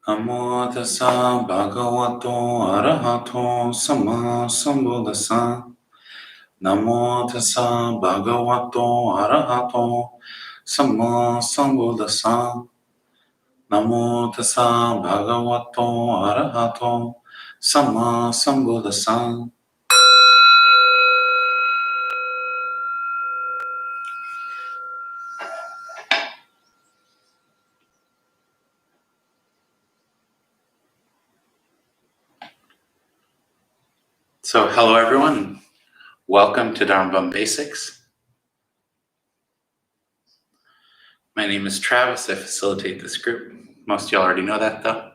Namo tassa bhagavato arahato samma sambuddhassa. Namo tassa bhagavato arahato samma sambuddhassa. Namo tassa bhagavato arahato samma sambuddhassa. So, hello everyone. Welcome to Dharma Basics. My name is Travis. I facilitate this group. Most of y'all already know that though.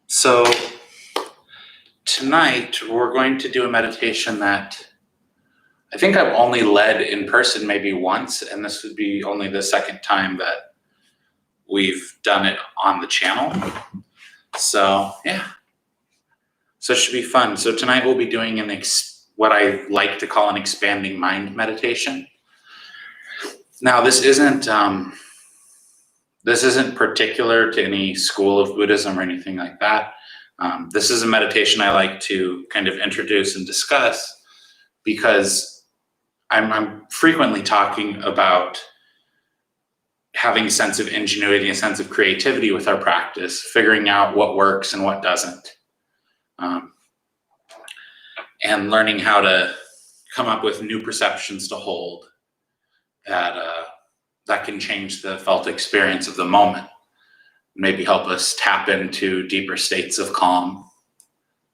So tonight we're going to do a meditation that I think I've only led in person maybe once, and this would be only the second time that we've done it on the channel. So yeah, so it should be fun. So tonight we'll be doing what I like to call an expanding mind meditation. Now this isn't particular to any school of Buddhism or anything like that. This is a meditation I like to kind of introduce and discuss because I'm frequently talking about having a sense of ingenuity, a sense of creativity with our practice, figuring out what works and what doesn't, and learning how to come up with new perceptions to hold that can change the felt experience of the moment, maybe help us tap into deeper states of calm,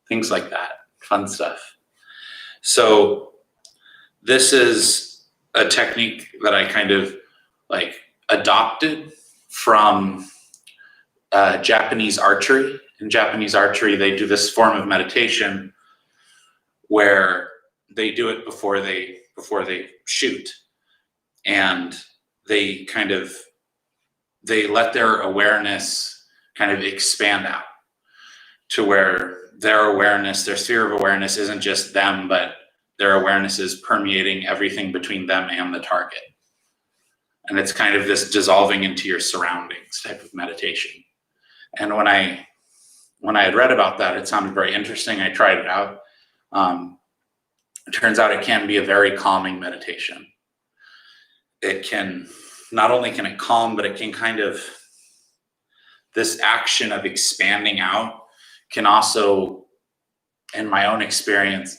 things like that, fun stuff. So this is a technique that I kind of like adopted from Japanese archery. In Japanese archery, they do this form of meditation where they do it before they shoot, and they let their awareness kind of expand out to where their sphere of awareness isn't just them, but their awareness is permeating everything between them and the target. And it's kind of this dissolving into your surroundings type of meditation. And when I had read about that, it sounded very interesting. I tried it out. It turns out it can be a very calming meditation. It can, not only can it calm, but it can kind of, this action of expanding out can also, in my own experience,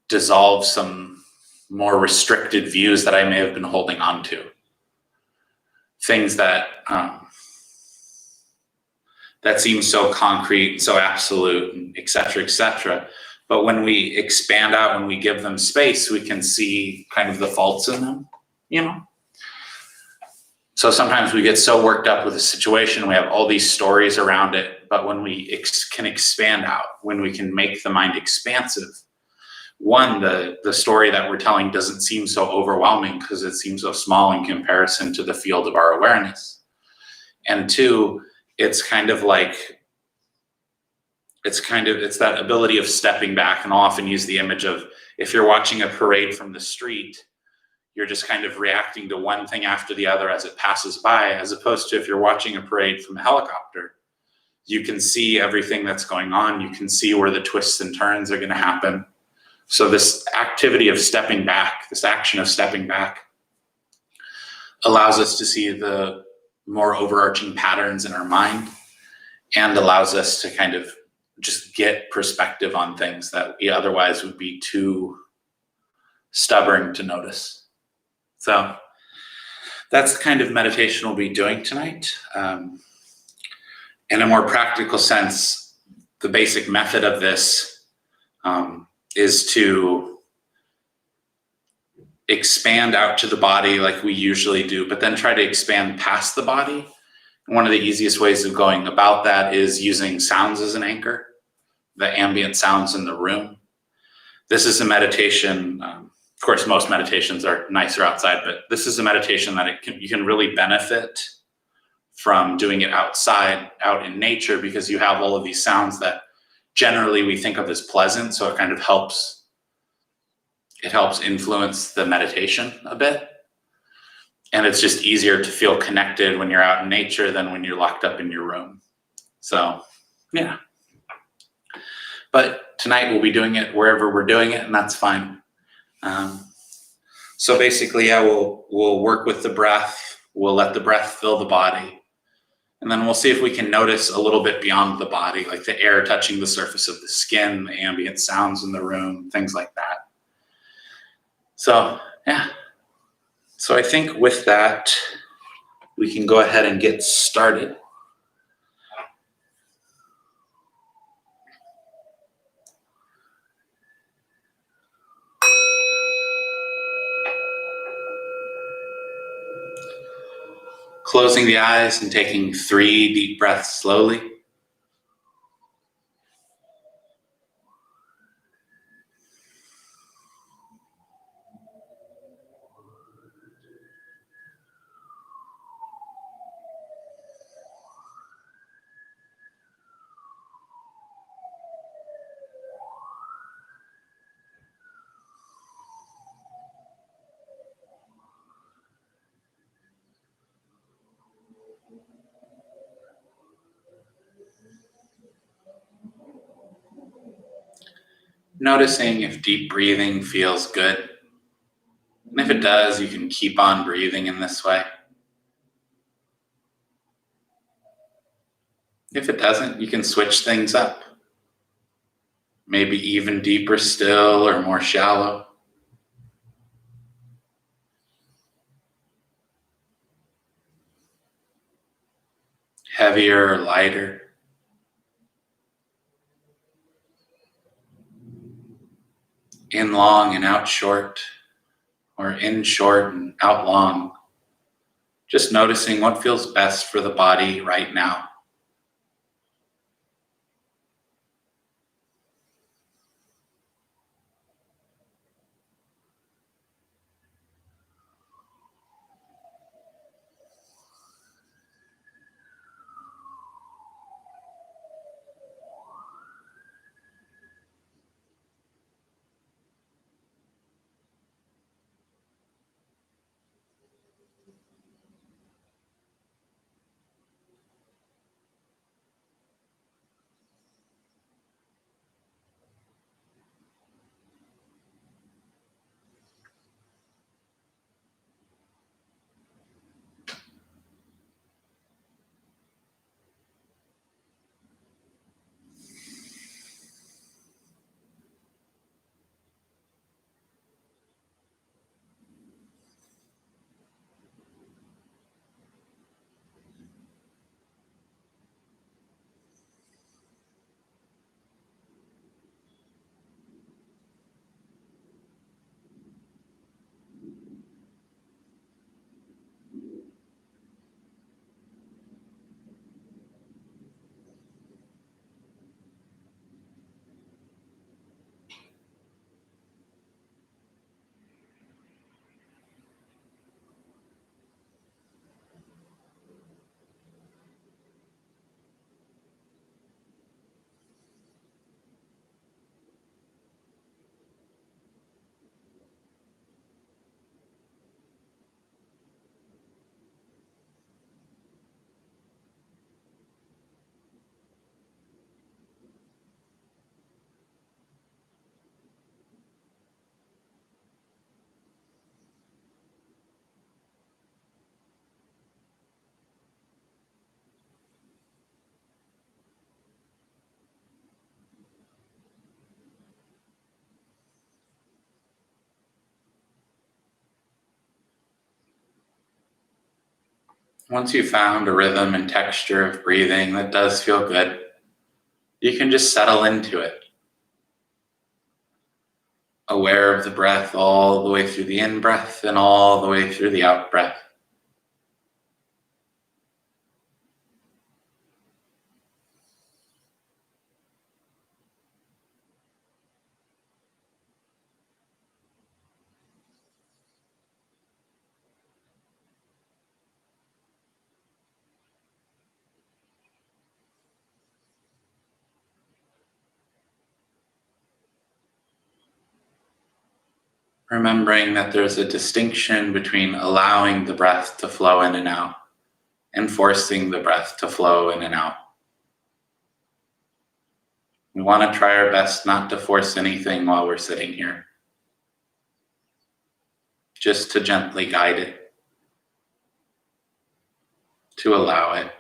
dissolve some more restricted views that I may have been holding on to. Things that seem so concrete, so absolute, et cetera, et cetera. But when we expand out, when we give them space, we can see kind of the faults in them, you know? So sometimes we get so worked up with a situation, we have all these stories around it, but when we can expand out, when we can make the mind expansive, one, the story that we're telling doesn't seem so overwhelming because it seems so small in comparison to the field of our awareness. And two, it's that ability of stepping back. And I'll often use the image of, if you're watching a parade from the street, you're just kind of reacting to one thing after the other as it passes by, as opposed to if you're watching a parade from a helicopter, you can see everything that's going on. You can see where the twists and turns are going to happen. So this activity of stepping back, this action of stepping back, allows us to see the more overarching patterns in our mind and allows us to kind of just get perspective on things that we otherwise would be too stubborn to notice. So that's the kind of meditation we'll be doing tonight. In a more practical sense, the basic method of this is to expand out to the body like we usually do, but then try to expand past the body. And one of the easiest ways of going about that is using sounds as an anchor, the ambient sounds in the room. This is a meditation, of course, most meditations are nicer outside, but this is a meditation that you can really benefit from doing it outside, out in nature, because you have all of these sounds that generally we think of as pleasant. So it kind of helps influence the meditation a bit. And it's just easier to feel connected when you're out in nature than when you're locked up in your room. So, yeah. But tonight we'll be doing it wherever we're doing it, and that's fine. So basically, yeah, we'll work with the breath. We'll let the breath fill the body. And then we'll see if we can notice a little bit beyond the body, like the air touching the surface of the skin, the ambient sounds in the room, things like that. So, yeah. So I think with that, we can go ahead and get started. Closing the eyes and taking 3 deep breaths slowly. Noticing if deep breathing feels good. And if it does, you can keep on breathing in this way. If it doesn't, you can switch things up. Maybe even deeper still or more shallow. Heavier or lighter. In long and out short, or in short and out long. Just noticing what feels best for the body right now. Once you've found a rhythm and texture of breathing that does feel good, you can just settle into it. Aware of the breath all the way through the in-breath and all the way through the out-breath. Remembering that there's a distinction between allowing the breath to flow in and out and forcing the breath to flow in and out. We want to try our best not to force anything while we're sitting here, just to gently guide it, to allow it.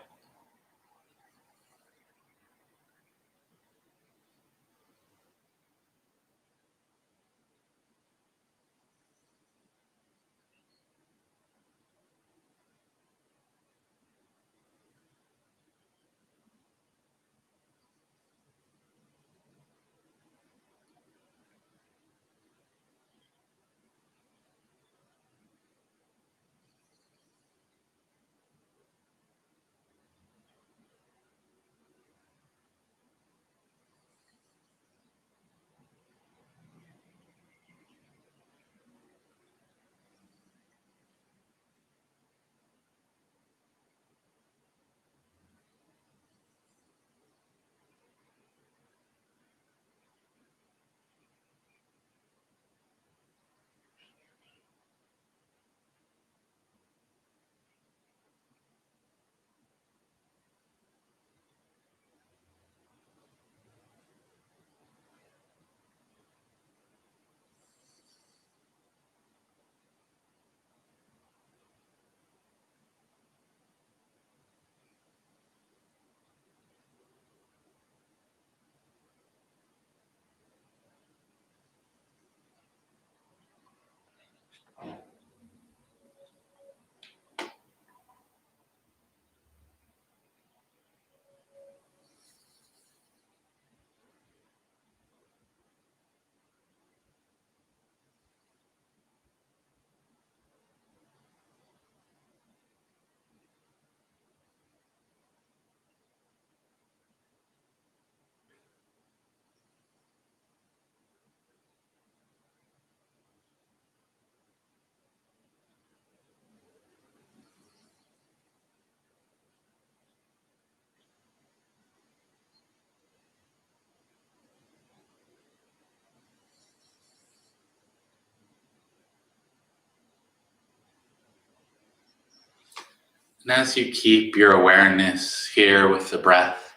And as you keep your awareness here with the breath,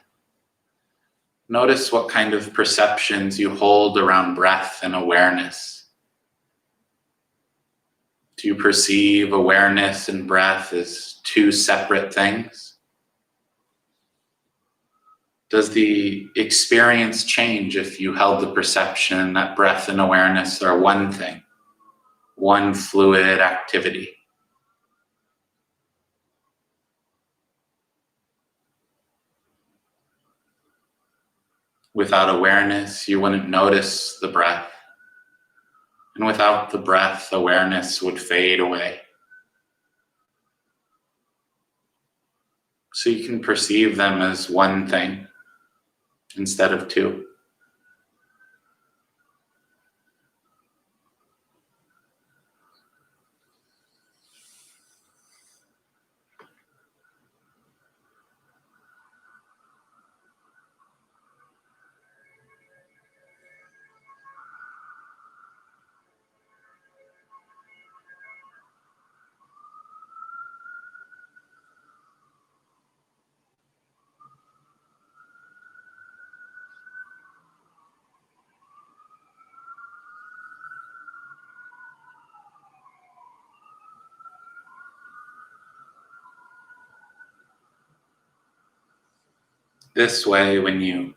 notice what kind of perceptions you hold around breath and awareness. Do you perceive awareness and breath as two separate things? Does the experience change if you held the perception that breath and awareness are one thing, one fluid activity? Without awareness, you wouldn't notice the breath. And without the breath, awareness would fade away. So you can perceive them as one thing instead of two. This way, when you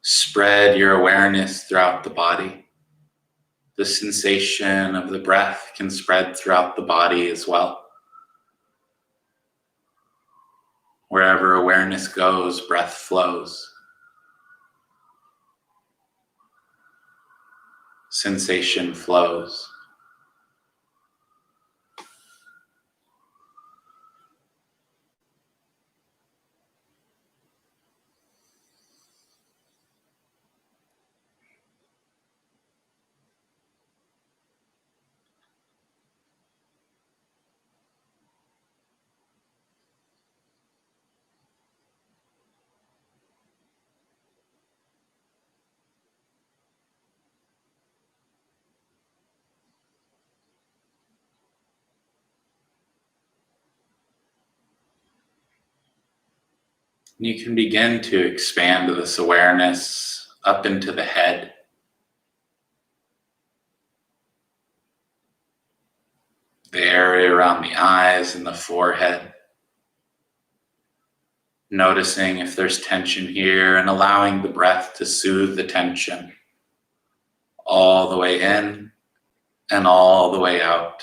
spread your awareness throughout the body, the sensation of the breath can spread throughout the body as well. Wherever awareness goes, breath flows. Sensation flows. You can begin to expand this awareness up into the head, the area around the eyes and the forehead. Noticing if there's tension here and allowing the breath to soothe the tension all the way in and all the way out.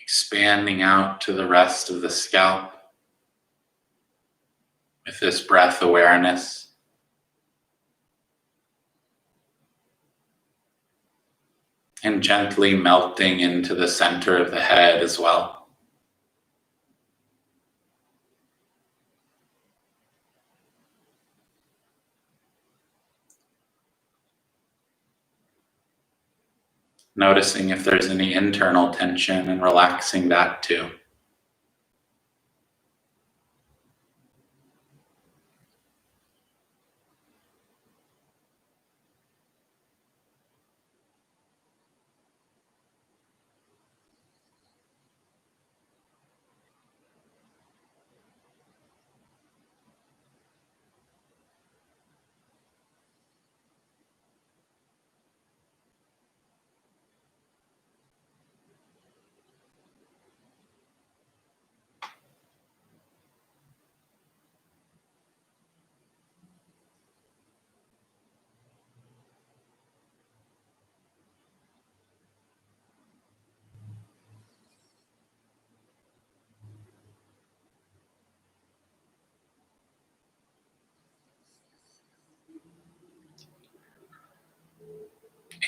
Expanding out to the rest of the scalp with this breath awareness. And gently melting into the center of the head as well. Noticing if there's any internal tension and relaxing that too.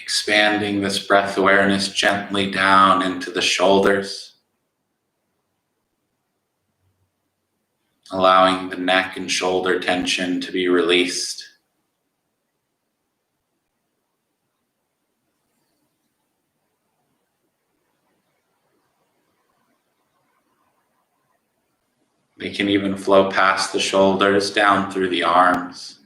Expanding this breath awareness gently down into the shoulders, allowing the neck and shoulder tension to be released. They can even flow past the shoulders down through the arms,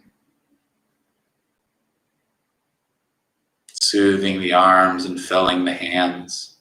soothing the arms and filling the hands.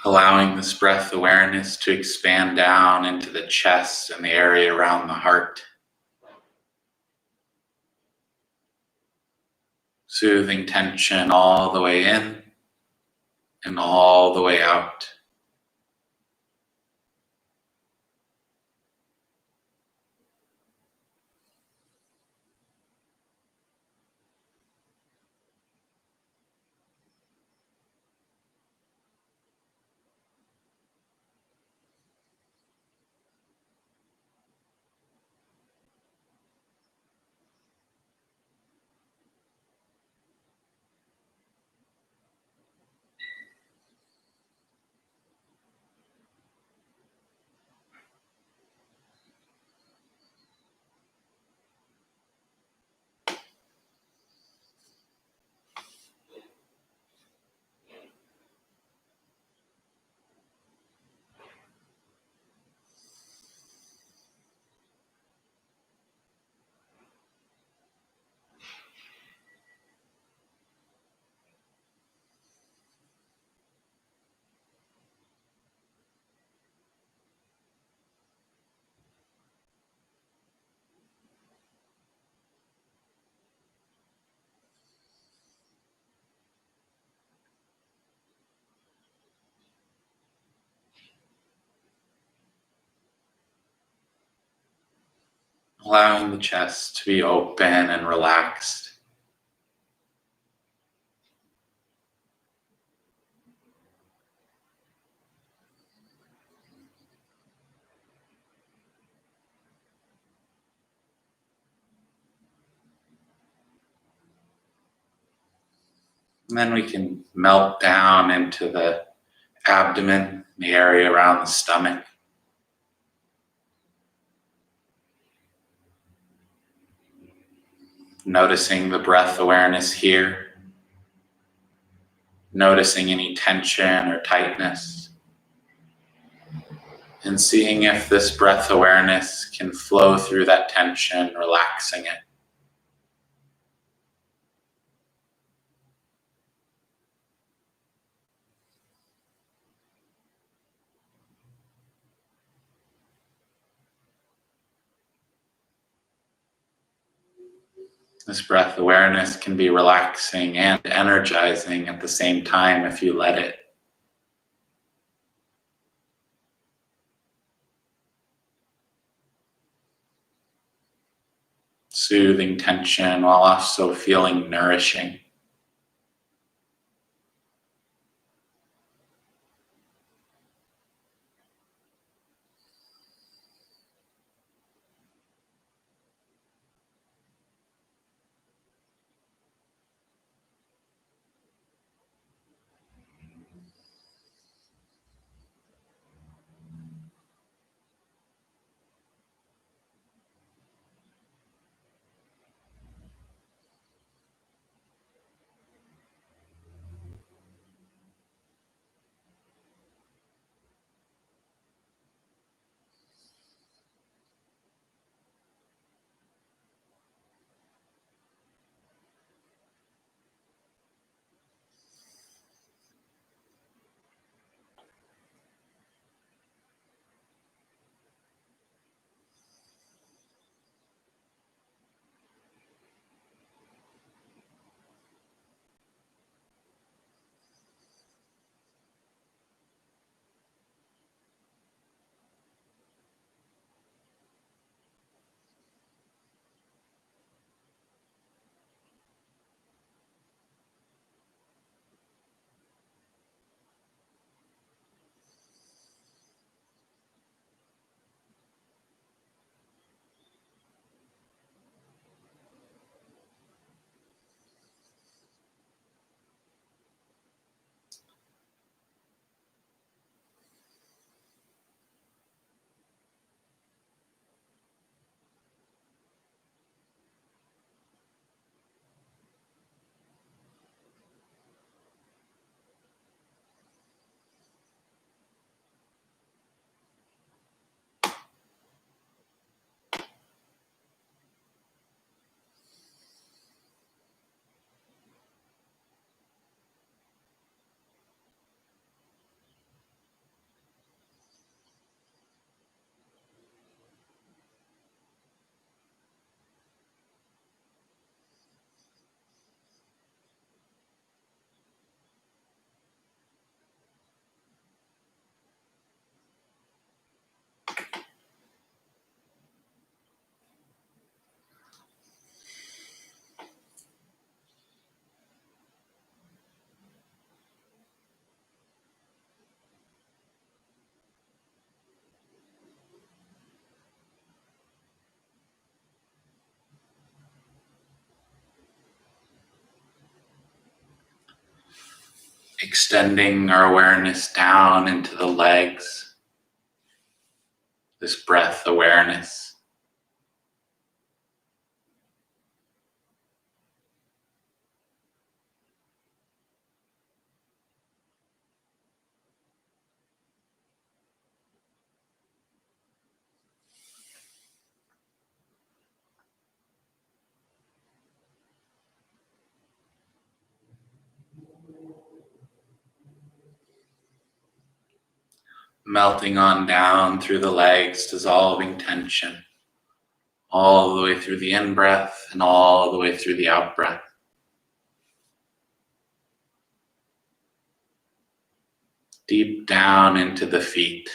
Allowing this breath awareness to expand down into the chest and the area around the heart. Soothing tension all the way in and all the way out. Allowing the chest to be open and relaxed. And then we can melt down into the abdomen, the area around the stomach. Noticing the breath awareness here. Noticing any tension or tightness. And seeing if this breath awareness can flow through that tension, relaxing it. This breath awareness can be relaxing and energizing at the same time if you let it. Soothing tension while also feeling nourishing. Extending our awareness down into the legs, this breath awareness. Melting on down through the legs, dissolving tension, all the way through the in-breath and all the way through the out-breath. Deep down into the feet.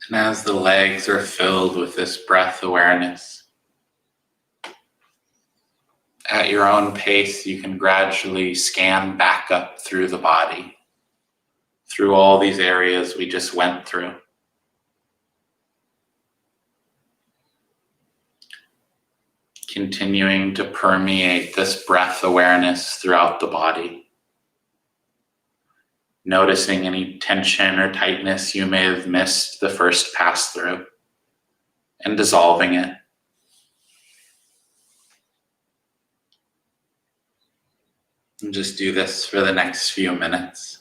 And as the legs are filled with this breath awareness, at your own pace, you can gradually scan back up through the body, through all these areas we just went through. Continuing to permeate this breath awareness throughout the body. Noticing any tension or tightness you may have missed the first pass through and dissolving it. And just do this for the next few minutes.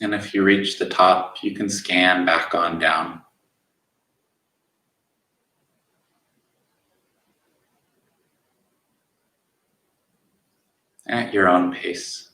And if you reach the top, you can scan back on down. At your own pace.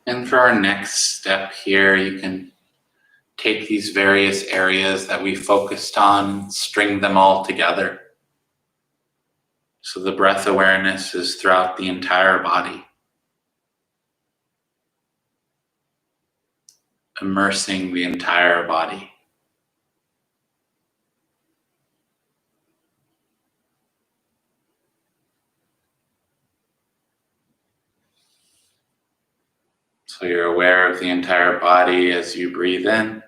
And for our next step here, you can take these various areas that we focused on, string them all together. So the breath awareness is throughout the entire body, immersing the entire body. So you're aware of the entire body as you breathe in,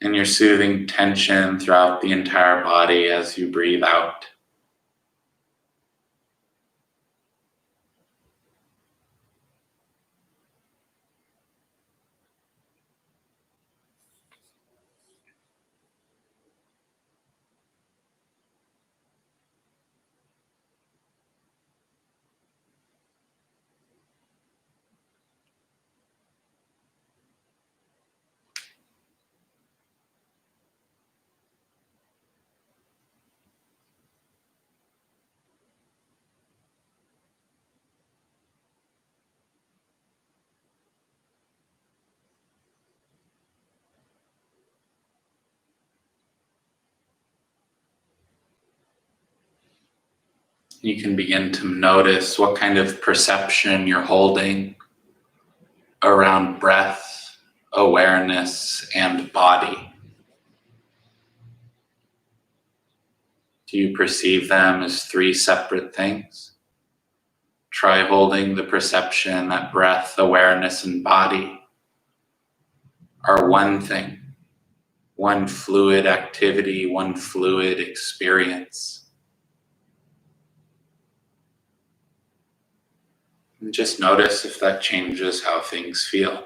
and you're soothing tension throughout the entire body as you breathe out. You can begin to notice what kind of perception you're holding around breath, awareness, and body. Do you perceive them as three separate things? Try holding the perception that breath, awareness, and body are one thing, one fluid activity, one fluid experience. And just notice if that changes how things feel.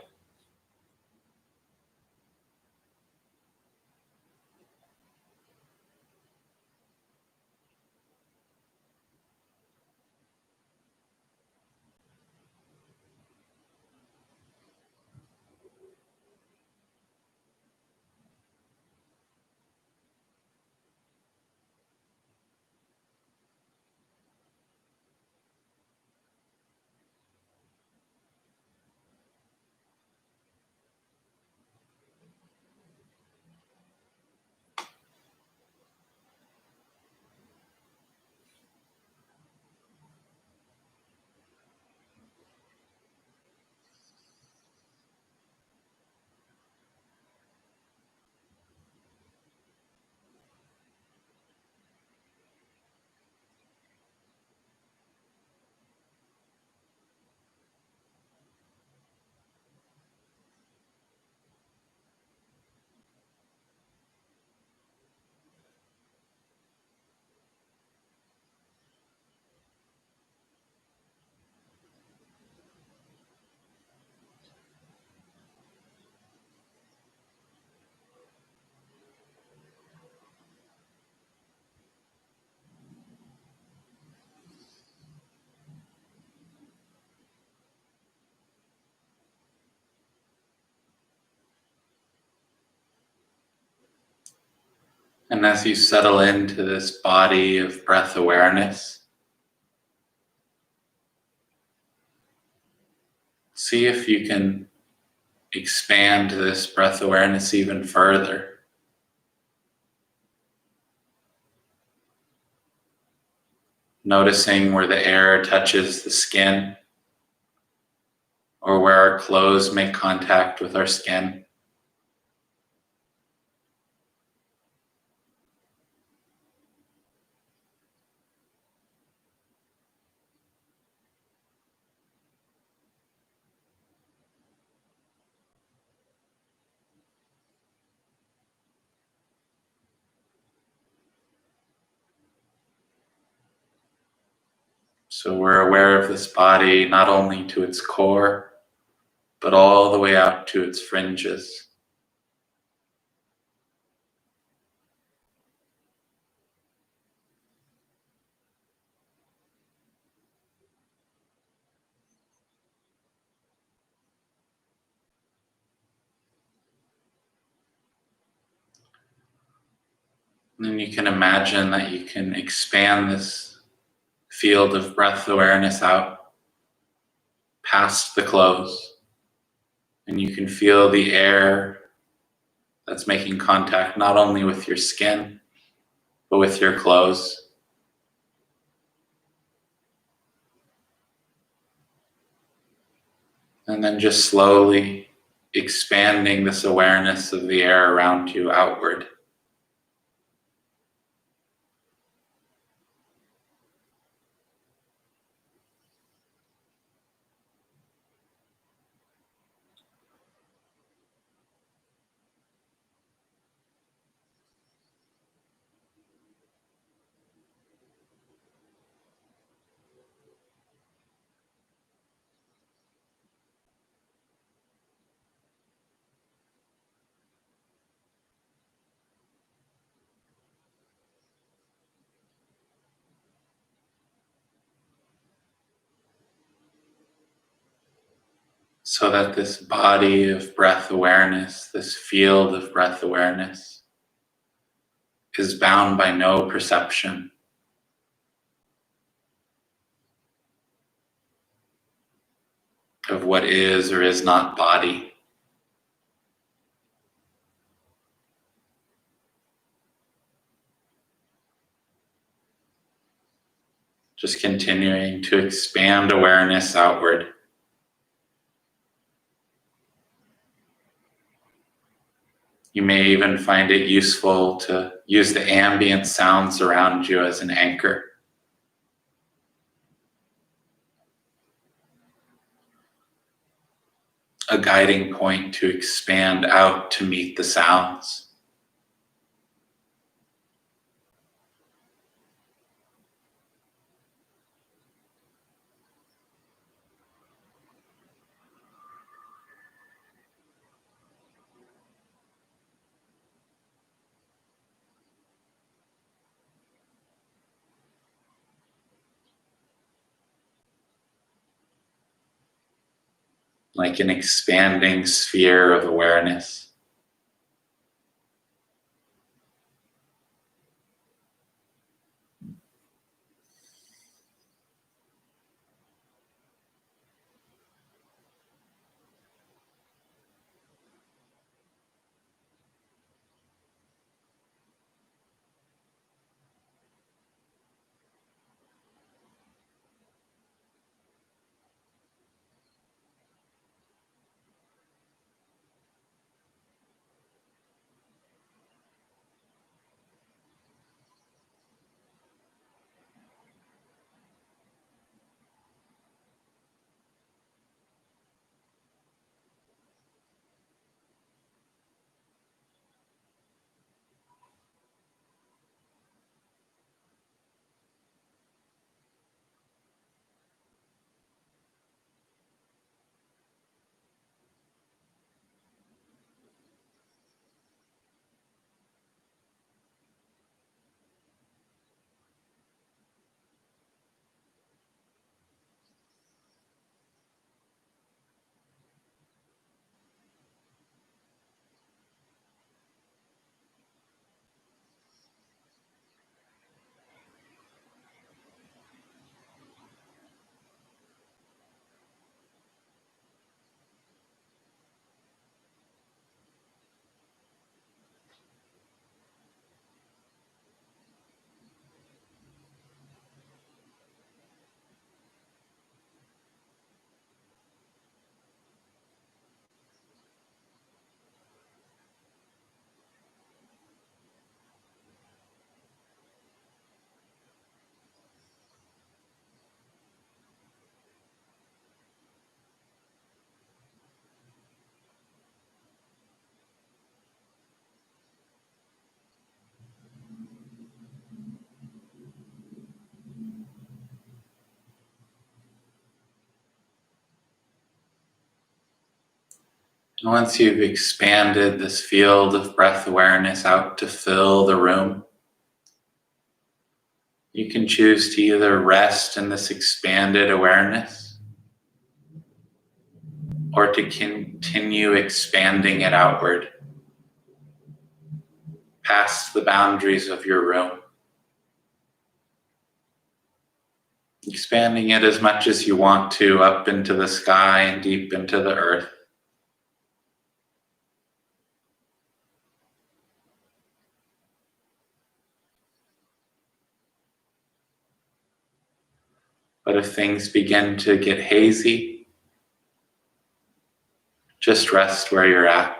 And as you settle into this body of breath awareness, see if you can expand this breath awareness even further. Noticing where the air touches the skin, or where our clothes make contact with our skin. So we're aware of this body not only to its core, but all the way out to its fringes. And then you can imagine that you can expand this field of breath awareness out past the clothes, and you can feel the air that's making contact not only with your skin, but with your clothes. And then just slowly expanding this awareness of the air around you outward. So that this body of breath awareness, this field of breath awareness, is bound by no perception of what is or is not body. Just continuing to expand awareness outward. You may even find it useful to use the ambient sounds around you as an anchor. A guiding point to expand out to meet the sounds. Like an expanding sphere of awareness. And once you've expanded this field of breath awareness out to fill the room, you can choose to either rest in this expanded awareness or to continue expanding it outward past the boundaries of your room. expanding it as much as you want to up into the sky and deep into the earth. But if things begin to get hazy, just rest where you're at.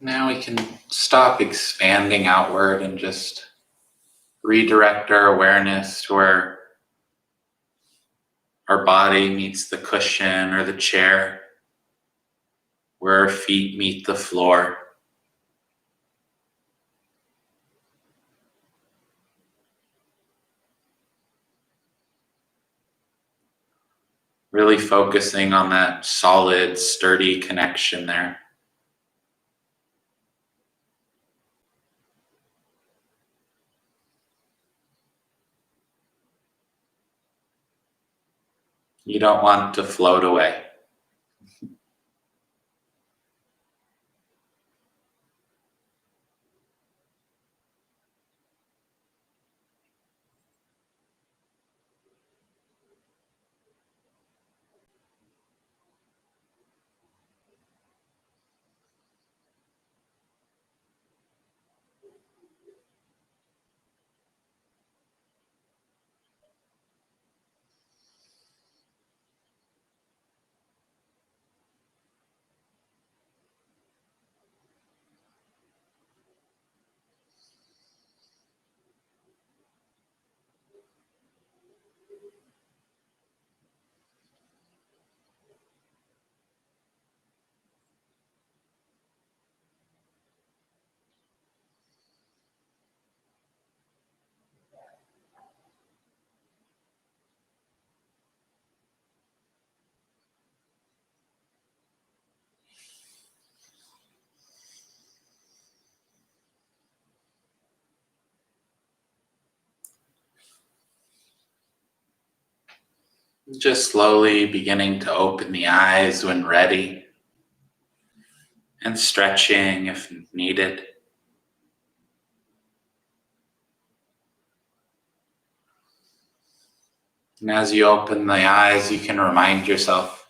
Now we can stop expanding outward and just redirect our awareness to where our body meets the cushion or the chair, where our feet meet the floor. Really focusing on that solid, sturdy connection there. You don't want to float away. Just slowly beginning to open the eyes when ready, and stretching if needed. And as you open the eyes, you can remind yourself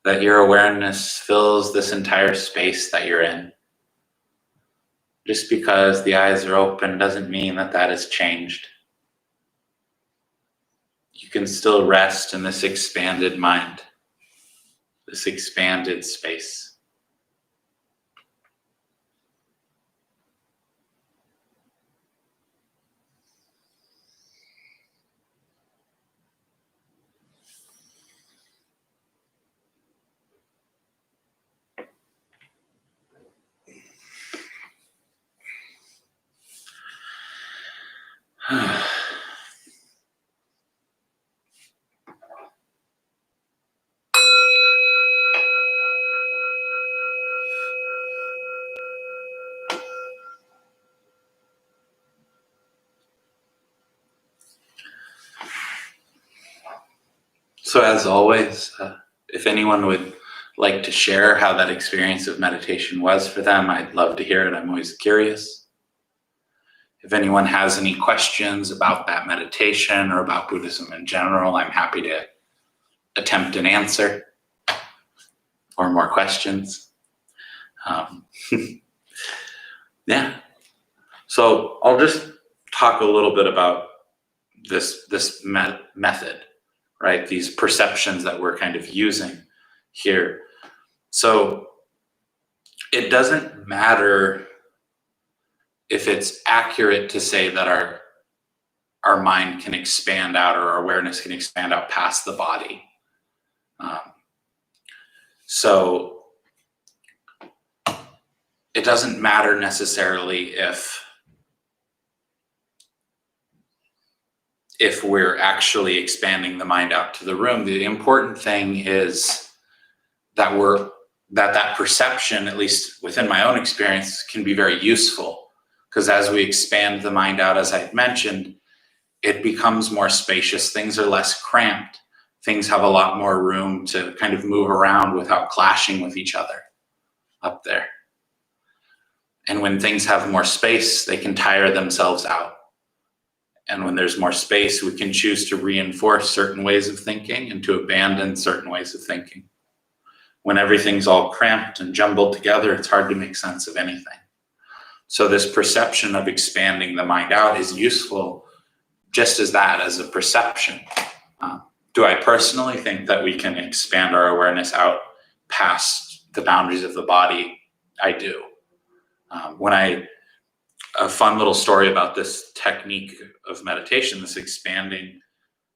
that your awareness fills this entire space that you're in. Just because the eyes are open doesn't mean that that has changed. You can still rest in this expanded mind, this expanded space. So as always, if anyone would like to share how that experience of meditation was for them, I'd love to hear it. I'm always curious. If anyone has any questions about that meditation or about Buddhism in general, I'm happy to attempt an answer or more questions. Yeah. So I'll just talk a little bit about this method, right? These perceptions that we're kind of using here. So it doesn't matter if it's accurate to say that our mind can expand out, or our awareness can expand out past the body. So it doesn't matter necessarily if we're actually expanding the mind out to the room. The important thing is that that perception, at least within my own experience, can be very useful, because as we expand the mind out, as I mentioned, it becomes more spacious. Things are less cramped. Things have a lot more room to kind of move around without clashing with each other up there. And when things have more space, they can tire themselves out. And when there's more space, we can choose to reinforce certain ways of thinking and to abandon certain ways of thinking. When everything's all cramped and jumbled together, it's hard to make sense of anything. So this perception of expanding the mind out is useful just as that, as a perception. Do I personally think that we can expand our awareness out past the boundaries of the body? I do. A fun little story about this technique of meditation, this expanding,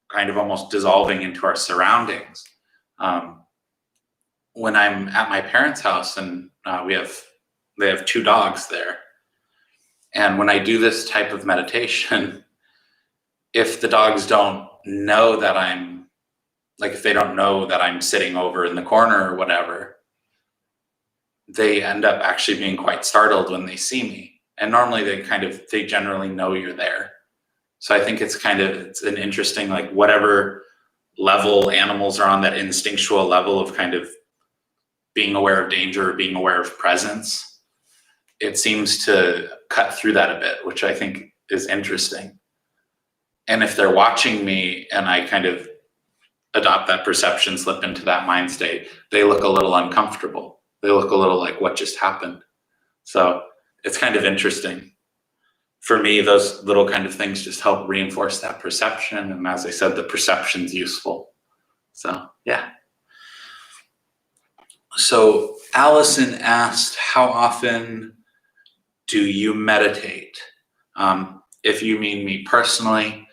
kind of almost dissolving into our surroundings. When I'm at my parents' house, and they have 2 dogs there, and when I do this type of meditation, if the dogs don't know that if they don't know that I'm sitting over in the corner or whatever, they end up actually being quite startled when they see me. And normally they generally know you're there. So I think it's an interesting, like, whatever level animals are on, that instinctual level of kind of being aware of danger or being aware of presence, it seems to cut through that a bit, which I think is interesting. And if they're watching me and I kind of adopt that perception, slip into that mind state, they look a little uncomfortable. They look a little like, what just happened? So it's kind of interesting. For me, those little kind of things just help reinforce that perception. And as I said, the perception's useful. So, yeah. So Allison asked, how often do you meditate? If you mean me personally,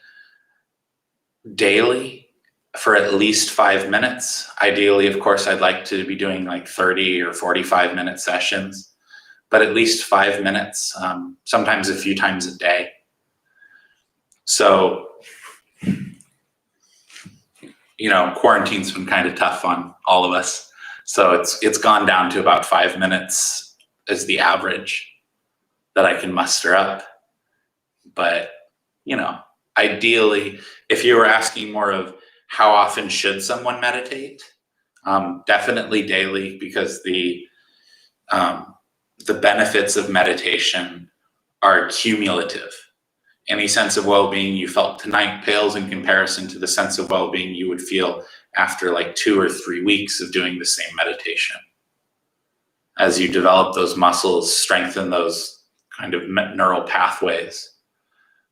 daily for at least 5 minutes. Ideally, of course, I'd like to be doing like 30 or 45-minute sessions, but at least 5 minutes, sometimes a few times a day. So, quarantine's been kind of tough on all of us. So it's gone down to about 5 minutes as the average that I can muster up. But, ideally, if you were asking more of how often should someone meditate, definitely daily, because the benefits of meditation are cumulative. Any sense of well-being you felt tonight pales in comparison to the sense of well-being you would feel after like 2 or 3 weeks of doing the same meditation. As you develop those muscles, strengthen those kind of neural pathways,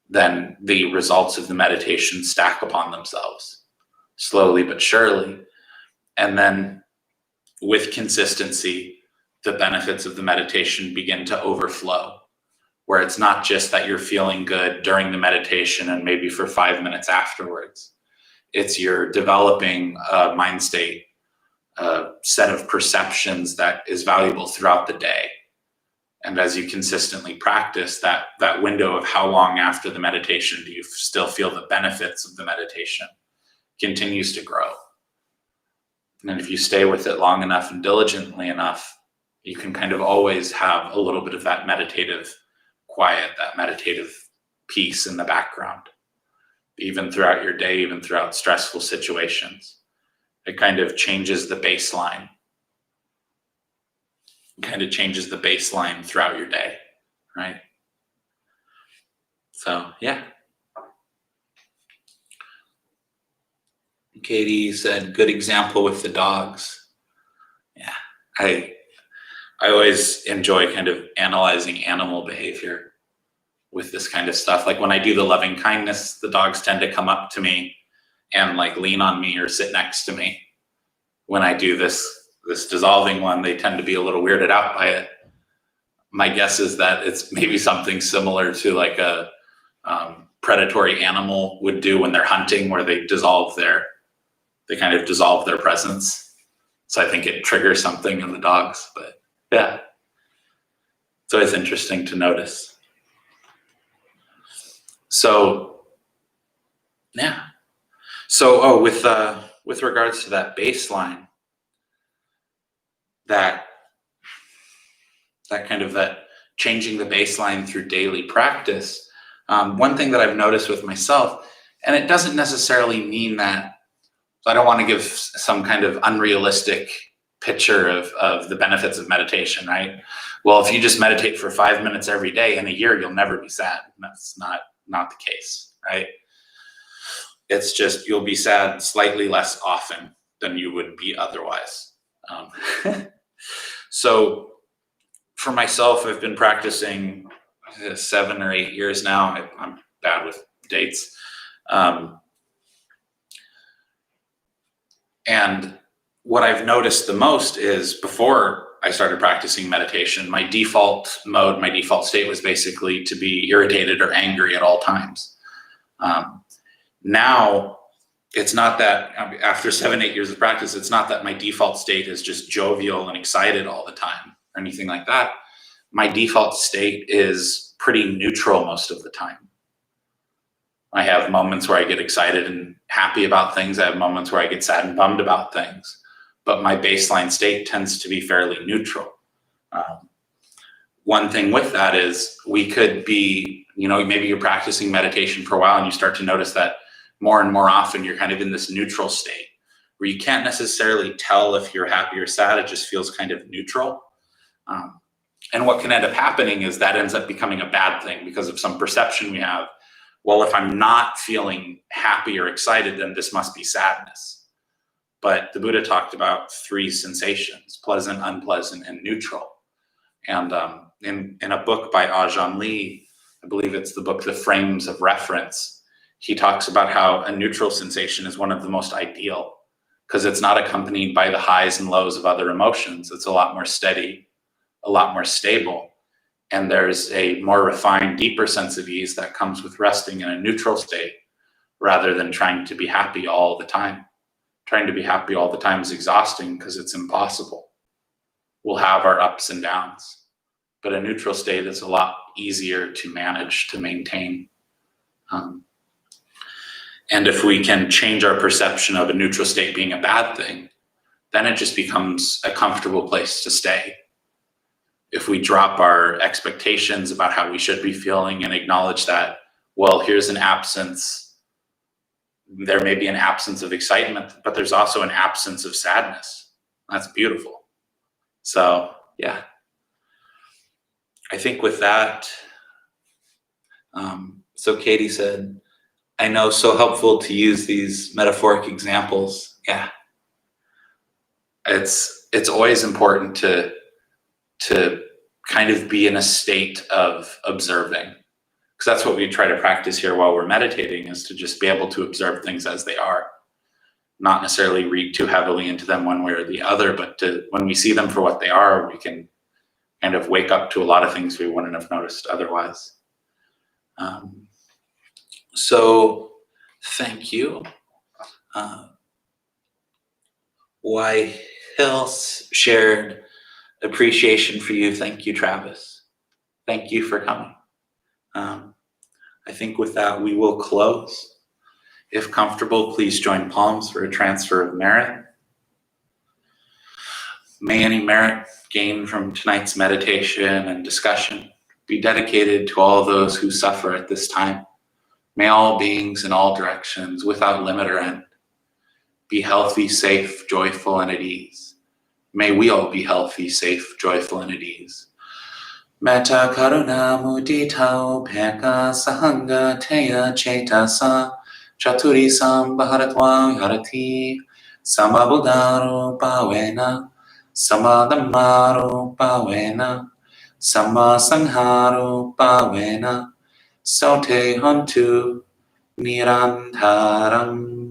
then the results of the meditation stack upon themselves, slowly but surely. And then with consistency, the benefits of the meditation begin to overflow, where it's not just that you're feeling good during the meditation and maybe for 5 minutes afterwards. It's you're developing a mind state, a set of perceptions that is valuable throughout the day. And as you consistently practice, that window of how long after the meditation do you still feel the benefits of the meditation continues to grow. And if you stay with it long enough and diligently enough, you can kind of always have a little bit of that meditative quiet, that meditative peace in the background, even throughout your day, even throughout stressful situations. It kind of changes the baseline. It kind of changes the baseline throughout your day, right? So, yeah. Katie said, good example with the dogs. Yeah, I always enjoy kind of analyzing animal behavior with this kind of stuff. Like when I do the loving kindness, the dogs tend to come up to me and like lean on me or sit next to me. When I do this dissolving one, they tend to be a little weirded out by it. My guess is that it's maybe something similar to like a predatory animal would do when they're hunting, where they kind of dissolve their presence. So I think it triggers something in the dogs, but yeah, it's always interesting to notice. So, yeah. So, with regards to that baseline, that kind of that changing the baseline through daily practice, one thing that I've noticed with myself, and it doesn't necessarily mean that, I don't want to give some kind of unrealistic picture of the benefits of meditation, right? Well, if you just meditate for 5 minutes every day in a year, you'll never be sad. That's not the case, right? It's just you'll be sad slightly less often than you would be otherwise. So for myself, I've been practicing 7 or 8 years now. I'm bad with dates. And what I've noticed the most is before I started practicing meditation, my default state was basically to be irritated or angry at all times. Now, it's not that after 7, 8 years of practice, it's not that my default state is just jovial and excited all the time or anything like that. My default state is pretty neutral most of the time. I have moments where I get excited and happy about things. I have moments where I get sad and bummed about things. But my baseline state tends to be fairly neutral. One thing with that is we could be, maybe you're practicing meditation for a while and you start to notice that more and more often you're kind of in this neutral state where you can't necessarily tell if you're happy or sad. It just feels kind of neutral. And what can end up happening is that ends up becoming a bad thing because of some perception we have. Well, if I'm not feeling happy or excited, then this must be sadness. But the Buddha talked about 3 sensations: pleasant, unpleasant, and neutral. And in a book by Ajahn Lee, I believe it's the book, The Frames of Reference, he talks about how a neutral sensation is one of the most ideal because it's not accompanied by the highs and lows of other emotions. It's a lot more steady, a lot more stable. And there's a more refined, deeper sense of ease that comes with resting in a neutral state rather than trying to be happy all the time. Trying to be happy all the time is exhausting because it's impossible. We'll have our ups and downs, but a neutral state is a lot easier to manage, to maintain. And if we can change our perception of a neutral state being a bad thing, then it just becomes a comfortable place to stay. If we drop our expectations about how we should be feeling and acknowledge that, well, here's an absence, there may be an absence of excitement, but there's also an absence of sadness. That's beautiful. So, yeah. I think with that, so Katie said, I know, so helpful to use these metaphoric examples. Yeah. It's always important to kind of be in a state of observing, because that's what we try to practice here while we're meditating, is to just be able to observe things as they are, not necessarily read too heavily into them one way or the other, but when we see them for what they are, we can kind of wake up to a lot of things we wouldn't have noticed otherwise. So thank you. Why Hills shared appreciation for you. Thank you, Travis. Thank you for coming. I think with that, we will close. If comfortable, please join palms for a transfer of merit. May any merit gained from tonight's meditation and discussion be dedicated to all those who suffer at this time. May all beings in all directions, without limit or end, be healthy, safe, joyful, and at ease. May we all be healthy, safe, joyful, and at ease. Metta karuna mudita upeka sahanga teya cetasa chaturi sambharatva yarati samabudaro pavena samadamaro pavena samasangharo pavena sote hantu nirantaram.